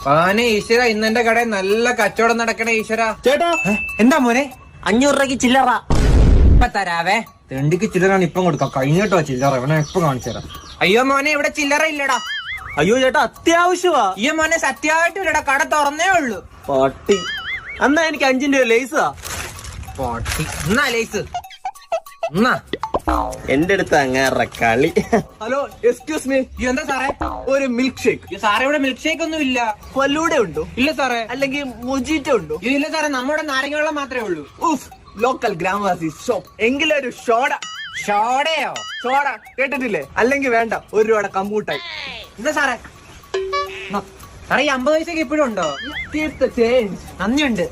പാനെ ഈശ്വര, ഇന്നെന്റെ കടയിൽ നല്ല കച്ചവടം നടക്കണേ ഈശ്വര. ചേട്ടാ എന്താ മോനെ? 500 രൂപയ്ക്ക് ചില്ലറ. ഇപ്പൊ തരാവേ. തെണ്ടിക്ക് ചില്ലറാണ് ഇപ്പം കൊടുക്കാം. കഴിഞ്ഞിട്ടോ ചില്ലറ, ഇവനെ ഇപ്പൊ കാണിച്ചു തരാം. അയ്യോ മോനെ, ഇവിടെ ചില്ലറ ഇല്ലടാ. അയ്യോ ചേട്ടാ, അത്യാവശ്യമാ. അയ്യോ മോനെ, സത്യമായിട്ടും ഇല്ലടാ, കട തുറന്നേ ഉള്ളു. പട്ടി. എന്നാ എനിക്ക് 5 രൂപ ലേസാ. പൊട്ടി. എന്നാ ലൈസ് എന്നാ. എന്റെ അടുത്ത് അങ്ങേറെ കളി. ഹലോ, എക്സ്ക്യൂസ് മീ, അയ്യോ എന്താ സാറേ? ഒരു മിൽക്ക് ഷേക്ക്. അയ്യോ സാറേ, ഇവിടെ മിൽക്ക് ഷേക്ക് ഒന്നും ഇല്ല. ഫലൂഡ ഉണ്ടോ? ഇല്ല സാറേ. അല്ലെങ്കിൽ മൊജിറ്റോ ഉണ്ടോ? അയ്യോ ഇല്ല സാറേ, നമ്മുടെ നാരങ്ങ വെള്ളം മാത്രമേ ഉള്ളൂ. ഉഫ്, ലോക്കൽ ഗ്രാമവാസി ഷോപ്പ്. എങ്കിലൊരു ഷോഡ. ഷോടയോ? ഷോഡ കേട്ടിട്ടില്ലേ? അല്ലെങ്കിൽ വേണ്ട, 1 രൂപയുടെ കമ്പൂട്ടായി. എന്താ സാറേ? സാറേ, ഈ 50 പൈസക്ക് ഇപ്പോഴും ഉണ്ടോ? Keep the change. നന്ദിയുണ്ട്.